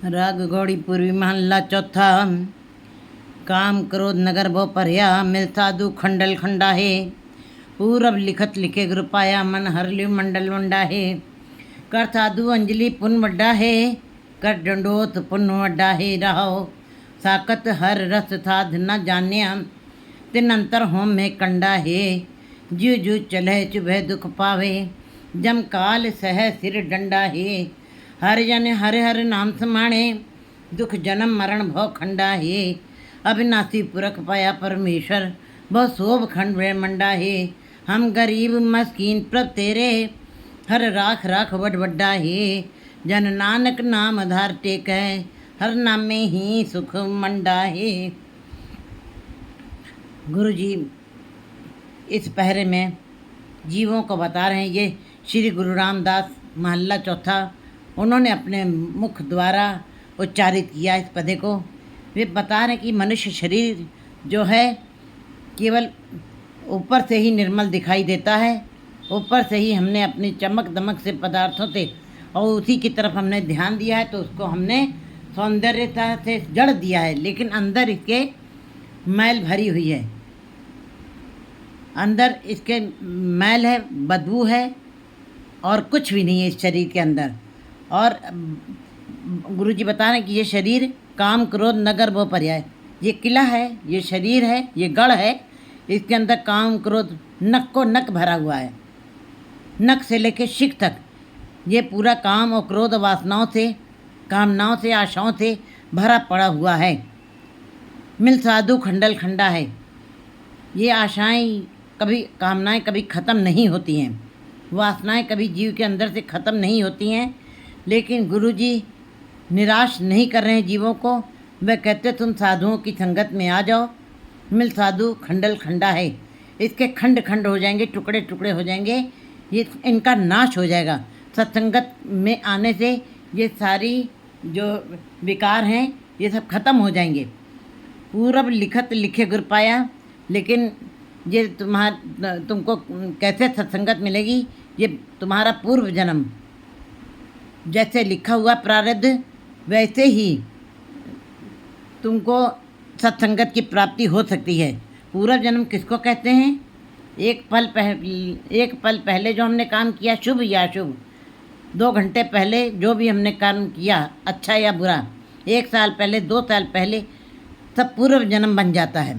राग घोड़ी पूर्वी महल्ला चौथा। काम क्रोध नगर भो पर्या, मिल साधु खंडल खंडा है। पूरब लिखत लिखे गुरु पाया, मन हरल्यू मंडल मंडा है। कर साधु अंजलि पुन वड्डा है, कर डंडोत पुन वड्डा है। रहो साकत हर रस साध न जान्या, तिन अंतर होम में कंडा है। जू जू चले चुभे दुख पावे, जम काल सह सिर डंडा है। हर जन हर हर नाम समाणे, दुख जन्म मरण भव खंडा है। अविनाशी पुरख पाया परमेश्वर, बहु शोभ खंड मंडा है। हम गरीब मस्कीन प्रभ तेरे, हर राख राख वड वड्डा है। जन नानक नाम आधार टेक है, हर नाम में ही सुख मंडा है। गुरु जी इस पहरे में जीवों को बता रहे हैं। ये श्री गुरु रामदास महल्ला चौथा, उन्होंने अपने मुख द्वारा उच्चारित किया इस पदे को। वे बता रहे हैं कि मनुष्य शरीर जो है केवल ऊपर से ही निर्मल दिखाई देता है, ऊपर से ही हमने अपनी चमक दमक से पदार्थों से और उसी की तरफ हमने ध्यान दिया है, तो उसको हमने सौंदर्यता से जड़ दिया है। लेकिन अंदर इसके मैल भरी हुई है, अंदर इसके मैल है, बदबू है और कुछ भी नहीं है इस शरीर के अंदर। और गुरु जी बता रहे हैं कि ये शरीर काम क्रोध नगर वो पर्याय, ये किला है, ये शरीर है, ये गढ़ है। इसके अंदर काम क्रोध नक को नक भरा हुआ है, नक से लेके शिख तक ये पूरा काम और क्रोध वासनाओं से, कामनाओं से, आशाओं से भरा पड़ा हुआ है। मिल साधु खंडल खंडा है। ये आशाएं कभी, कामनाएं कभी ख़त्म नहीं होती हैं, वासनाएं कभी जीव के अंदर से ख़त्म नहीं होती हैं। लेकिन गुरु जी निराश नहीं कर रहे हैं जीवों को। वह कहते तुम साधुओं की संगत में आ जाओ। मिल साधु खंडल खंडा है, इसके खंड खंड हो जाएंगे, टुकड़े टुकड़े हो जाएंगे, ये इनका नाश हो जाएगा। सत्संगत में आने से ये सारी जो विकार हैं ये सब खत्म हो जाएंगे। पूरब लिखत लिखे गुर पाया, लेकिन ये तुमको कैसे सत्संगत मिलेगी? ये तुम्हारा पूर्व जन्म जैसे लिखा हुआ प्रारब्ध, वैसे ही तुमको सत्संगत की प्राप्ति हो सकती है। पूर्व जन्म किसको कहते हैं? एक पल पहले जो हमने काम किया, शुभ या अशुभ, 2 घंटे पहले जो भी हमने काम किया, अच्छा या बुरा, 1 साल पहले, 2 साल पहले, सब पूर्व जन्म बन जाता है।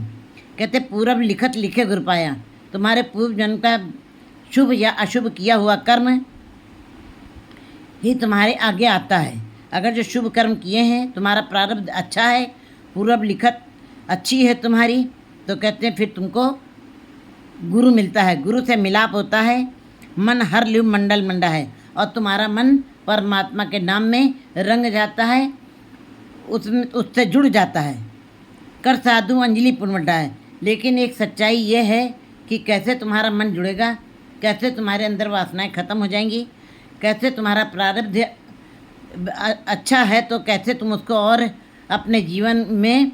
कहते पूर्व लिखत लिखे गुर पाया, तुम्हारे पूर्व जन्म का शुभ या अशुभ किया हुआ कर्म ही तुम्हारे आगे आता है। अगर जो शुभ कर्म किए हैं, तुम्हारा प्रारब्ध अच्छा है, पूर्व लिखत अच्छी है तुम्हारी, तो कहते हैं फिर तुमको गुरु मिलता है, गुरु से मिलाप होता है। मन हर लिव मंडल मंडा है, और तुम्हारा मन परमात्मा के नाम में रंग जाता है, उससे जुड़ जाता है। कर साधु अंजलि पुनवड्डा है। लेकिन एक सच्चाई ये है कि कैसे तुम्हारा मन जुड़ेगा, कैसे तुम्हारे अंदर वासनाएं खत्म हो जाएंगी, कैसे तुम्हारा प्रारब्ध अच्छा है तो कैसे तुम उसको और अपने जीवन में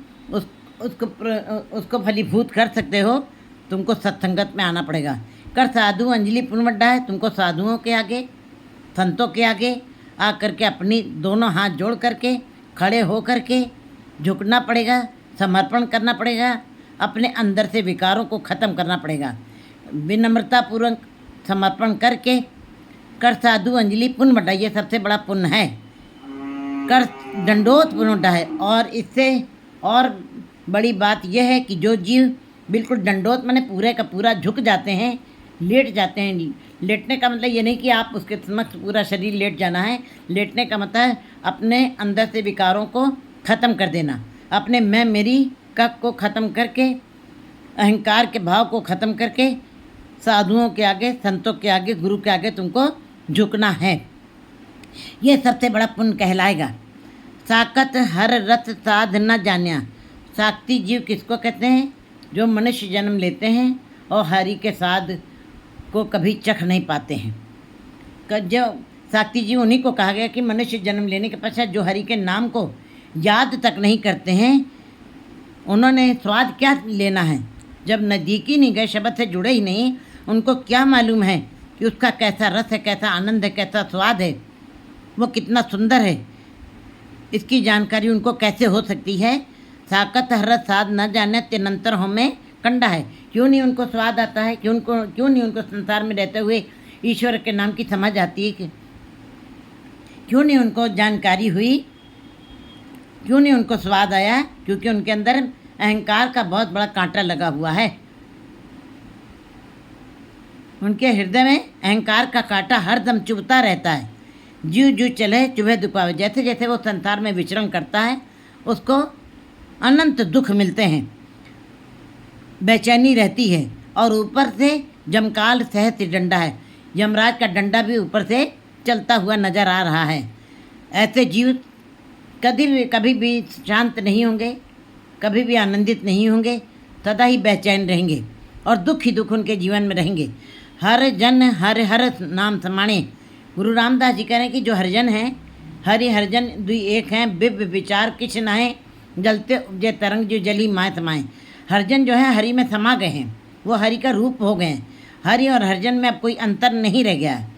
उसको फलीभूत कर सकते हो। तुमको सत्संगत में आना पड़ेगा। कर साधु अंजलि पुनवड्डा है, तुमको साधुओं के आगे, संतों के आगे आ करके अपनी दोनों हाथ जोड़ करके खड़े हो करके झुकना पड़ेगा, समर्पण करना पड़ेगा, अपने अंदर से विकारों को ख़त्म करना पड़ेगा। विनम्रतापूर्वक समर्पण करके कर साधु अंजलि पुनवड्डा, ये सबसे बड़ा पुण्य है। कर दंडोत पुनवड्डा है, और इससे और बड़ी बात यह है कि जो जीव बिल्कुल दंडोत माने पूरे का पूरा झुक जाते हैं, लेट जाते हैं। लेटने का मतलब ये नहीं कि आप उसके समक्ष पूरा शरीर लेट जाना है। लेटने का मतलब है अपने अंदर से विकारों को ख़त्म कर देना, अपने मैं मेरी का को ख़त्म करके, अहंकार के भाव को ख़त्म करके साधुओं के आगे, संतों के आगे, गुरु के आगे तुमको झुकना है। ये सबसे बड़ा पुण्य कहलाएगा। साकत हर रस साध न जान्या। साक्ती जीव किसको कहते हैं? जो मनुष्य जन्म लेते हैं और हरि के साध को कभी चख नहीं पाते हैं। जो साक्ती जीव उन्हीं को कहा गया कि मनुष्य जन्म लेने के पश्चात जो हरि के नाम को याद तक नहीं करते हैं, उन्होंने स्वाद क्या लेना है? जब नज़दीकी नहीं गए, शब्द से जुड़े ही नहीं, उनको क्या मालूम है कि उसका कैसा रस है, कैसा आनंद है, कैसा स्वाद है, वो कितना सुंदर है। इसकी जानकारी उनको कैसे हो सकती है। साकत हरत साध न जाने तिनंतर हमें कंडा है। क्यों नहीं उनको स्वाद आता है, क्यों नहीं उनको संसार में रहते हुए ईश्वर के नाम की समझ आती है, कि क्यों नहीं उनको जानकारी हुई, क्यों नहीं उनको स्वाद आया? क्योंकि उनके अंदर अहंकार का बहुत बड़ा कांटा लगा हुआ है। उनके हृदय में अहंकार का कांटा हरदम चुभता रहता है। जीव जू चले चुभे दुख पावे। जैसे जैसे वो संसार में विचरण करता है उसको अनंत दुख मिलते हैं, बेचैनी रहती है, और ऊपर से जमकाल सहस्त्र डंडा है। यमराज का डंडा भी ऊपर से चलता हुआ नजर आ रहा है। ऐसे जीव कभी भी शांत नहीं होंगे, कभी भी आनंदित नहीं होंगे, सदा ही बेचैन रहेंगे और दुख ही दुख उनके जीवन में रहेंगे। हर जन हर हर नाम समाणे। गुरु रामदास जी कह रहे हैं कि जो हरिजन हैं, हरि हरिजन दुई एक हैं, बिब विचार किछ नाहे, जलते उपजे तरंग जो जली माए समाए। हरिजन जो है हरि में समा गए हैं, वो हरि का रूप हो गए हैं। हरि और हरिजन में अब कोई अंतर नहीं रह गया है।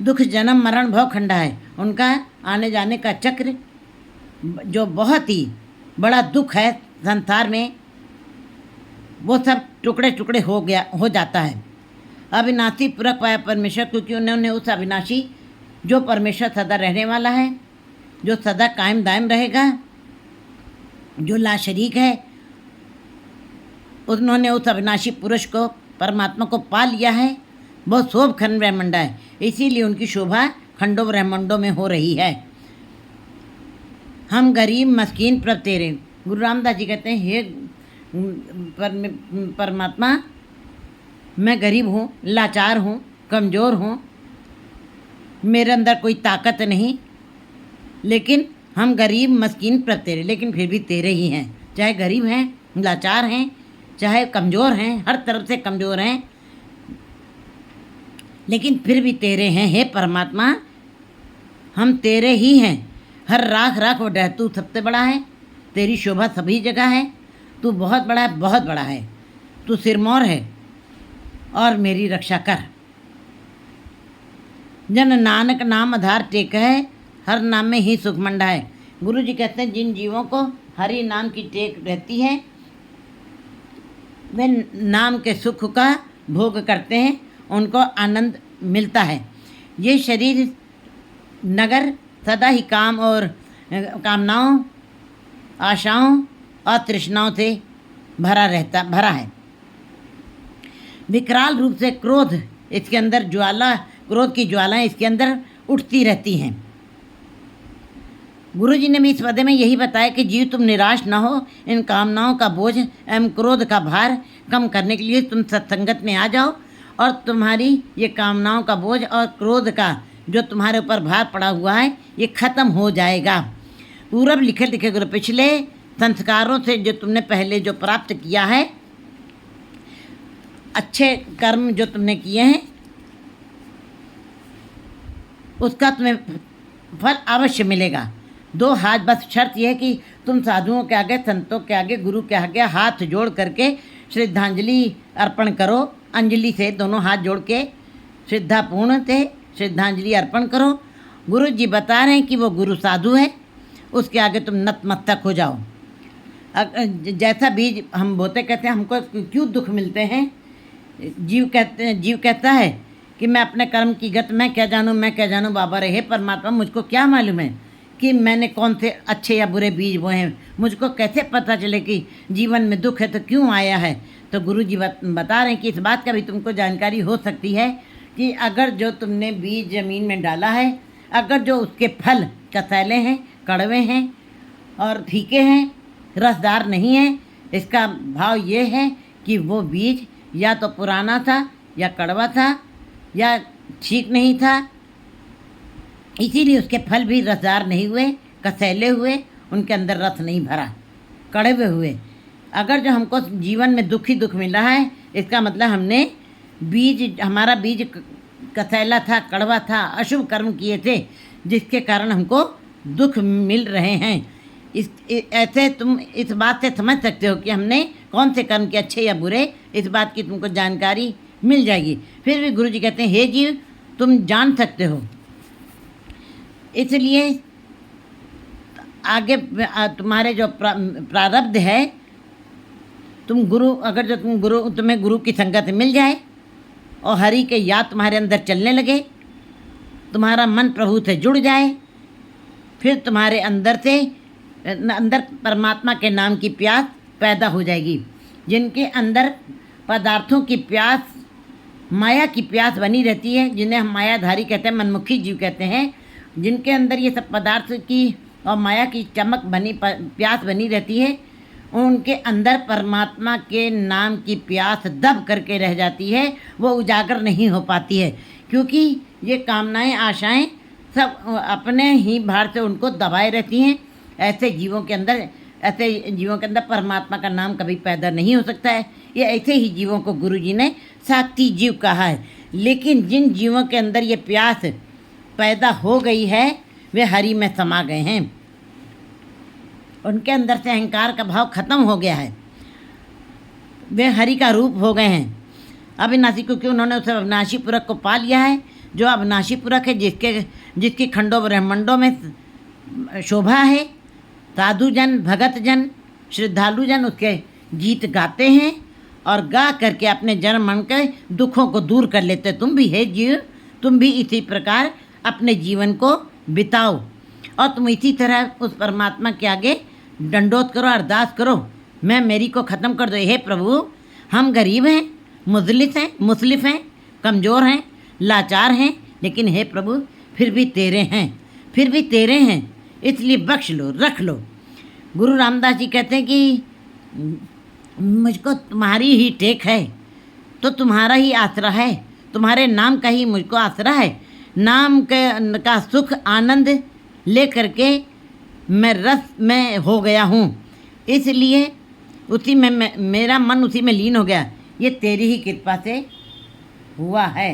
दुख जन्म मरण भव खंडा है। उनका आने जाने का चक्र जो बहुत ही बड़ा दुख है संसार में, वो सब टुकड़े टुकड़े हो जाता है। अविनाशी पूरक पाया परमेश्वर, क्योंकि उन्होंने उस अविनाशी जो परमेश्वर सदा रहने वाला है, जो सदा कायम दायम रहेगा, जो लाशरीक है, उन्होंने उस अविनाशी पुरुष को, परमात्मा को पा लिया है। बहुत शोभ खंड ब्रह्मंडा है, इसीलिए उनकी शोभा खंडों ब्रह्मंडों में हो रही है। हम गरीब मस्कीन प्रभ तेरे। गुरु रामदास जी कहते हैं, हे परमात्मा, मैं गरीब हूँ, लाचार हूँ, कमज़ोर हूँ, मेरे अंदर कोई ताकत नहीं, लेकिन हम गरीब मस्कीन प्रभ तेरे, लेकिन फिर भी तेरे ही हैं। चाहे गरीब हैं, लाचार हैं, चाहे कमज़ोर हैं, हर तरफ से कमज़ोर हैं, लेकिन फिर भी तेरे हैं। हे परमात्मा, हम तेरे ही हैं। हर राख राख वो डह, तू सबसे बड़ा है, तेरी शोभा सभी जगह है, तू बहुत बड़ा है, बहुत बड़ा है, तू सिरमौर है, और मेरी रक्षा कर। जन नानक नाम आधार टेक है, हर नाम में ही सुख मंडा है। गुरु जी कहते हैं, जिन जीवों को हरि नाम की टेक रहती है, वे नाम के सुख का भोग करते हैं, उनको आनंद मिलता है। ये शरीर नगर सदा ही काम और कामनाओं, आशाओं और तृष्णाओं से भरा है। विकराल रूप से क्रोध इसके अंदर ज्वाला, क्रोध की ज्वालाएं इसके अंदर उठती रहती हैं। गुरु जी ने भी इस पद्य में यही बताया कि जीव तुम निराश ना हो, इन कामनाओं का बोझ एवं क्रोध का भार कम करने के लिए तुम सत्संगत में आ जाओ, और तुम्हारी ये कामनाओं का बोझ और क्रोध का जो तुम्हारे ऊपर भार पड़ा हुआ है, ये खत्म हो जाएगा। पूर्व लिखे लिखे गुरु, पिछले संस्कारों से जो तुमने पहले जो प्राप्त किया है, अच्छे कर्म जो तुमने किए हैं, उसका तुम्हें फल अवश्य मिलेगा। दो हाथ, बस शर्त यह है कि तुम साधुओं के आगे, संतों के आगे, गुरु के आगे हाथ जोड़ करके श्रद्धांजलि अर्पण करो। अंजलि से दोनों हाथ जोड़ के श्रद्धापूर्ण से श्रद्धांजलि अर्पण करो। गुरु जी बता रहे हैं कि वो गुरु साधु है, उसके आगे तुम नतमस्तक हो जाओ। जैसा बीज हम बोते कहते हैं, हमको क्यों दुख मिलते हैं, जीव कहता है कि मैं अपने कर्म की गत मैं क्या जानूँ बाबा रे। हे परमात्मा, मुझको क्या मालूम है कि मैंने कौन से अच्छे या बुरे बीज बोए हैं, मुझको कैसे पता चले कि जीवन में दुख है तो क्यों आया है। तो गुरु जी बता रहे हैं कि इस बात का भी तुमको जानकारी हो सकती है कि अगर जो तुमने बीज ज़मीन में डाला है, अगर जो उसके फल कसैले हैं, कड़वे हैं और फीके हैं, रसदार नहीं है, इसका भाव ये है कि वो बीज या तो पुराना था, या कड़वा था, या ठीक नहीं था, इसीलिए उसके फल भी रसदार नहीं हुए, कसैले हुए, उनके अंदर रस नहीं भरा, कड़वे हुए। अगर जो हमको जीवन में दुख ही दुख मिल रहा है, इसका मतलब हमने हमारा बीज कसैला था, कड़वा था, अशुभ कर्म किए थे, जिसके कारण हमको दुख मिल रहे हैं। ऐसे तुम इस बात से समझ सकते हो कि हमने कौन से कर्म किए, अच्छे या बुरे, इस बात की तुमको जानकारी मिल जाएगी। फिर भी गुरु जी कहते हैं, हे जीव, तुम जान सकते हो, इसलिए आगे तुम्हारे जो प्रारब्ध है, तुम गुरु अगर जो तुम्हें गुरु की संगत मिल जाए और हरि के याद तुम्हारे अंदर चलने लगे, तुम्हारा मन प्रभु से जुड़ जाए, फिर तुम्हारे अंदर परमात्मा के नाम की प्यास पैदा हो जाएगी। जिनके अंदर पदार्थों की प्यास, माया की प्यास बनी रहती है, जिन्हें हम मायाधारी कहते हैं, मनमुखी जीव कहते हैं, जिनके अंदर ये सब पदार्थ की और माया की चमक प्यास बनी रहती है, उनके अंदर परमात्मा के नाम की प्यास दब करके रह जाती है, वो उजागर नहीं हो पाती है, क्योंकि ये कामनाएं, आशाएं सब अपने ही भार से उनको दबाए रहती हैं। ऐसे जीवों के अंदर परमात्मा का नाम कभी पैदा नहीं हो सकता है। ये ऐसे ही जीवों को गुरुजी ने सात्ती जीव कहा है। लेकिन जिन जीवों के अंदर ये प्यास पैदा हो गई है, वे हरि में समा गए हैं, उनके अंदर से अहंकार का भाव खत्म हो गया है, वे हरि का रूप हो गए हैं अविनाशी, क्योंकि उन्होंने उस अविनाशी पुरख को पा लिया है, जो अविनाशी पुरख है, जिसकी खंडों ब्रह्मंडों में शोभा है। साधुजन, भगतजन, श्रद्धालुजन उसके गीत गाते हैं और गा करके अपने जन्म मन के दुखों को दूर कर लेते। तुम भी है जीव, तुम भी इसी प्रकार अपने जीवन को बिताओ और तुम इसी तरह उस परमात्मा के आगे दंडोत करो, अरदास करो, मेरी को ख़त्म कर दो। हे प्रभु, हम गरीब हैं, मुसलिफ हैं, कमज़ोर हैं, लाचार हैं, लेकिन हे प्रभु फिर भी तेरे हैं, इसलिए बख्श लो, रख लो। गुरु रामदास जी कहते हैं कि मुझको तुम्हारी ही टेक है, तो तुम्हारा ही आसरा है, तुम्हारे नाम का ही मुझको आसरा है। नाम का सुख आनंद ले करके मैं रस में हो गया हूँ, इसलिए उसी में मेरा मन उसी में लीन हो गया। ये तेरी ही कृपा से हुआ है।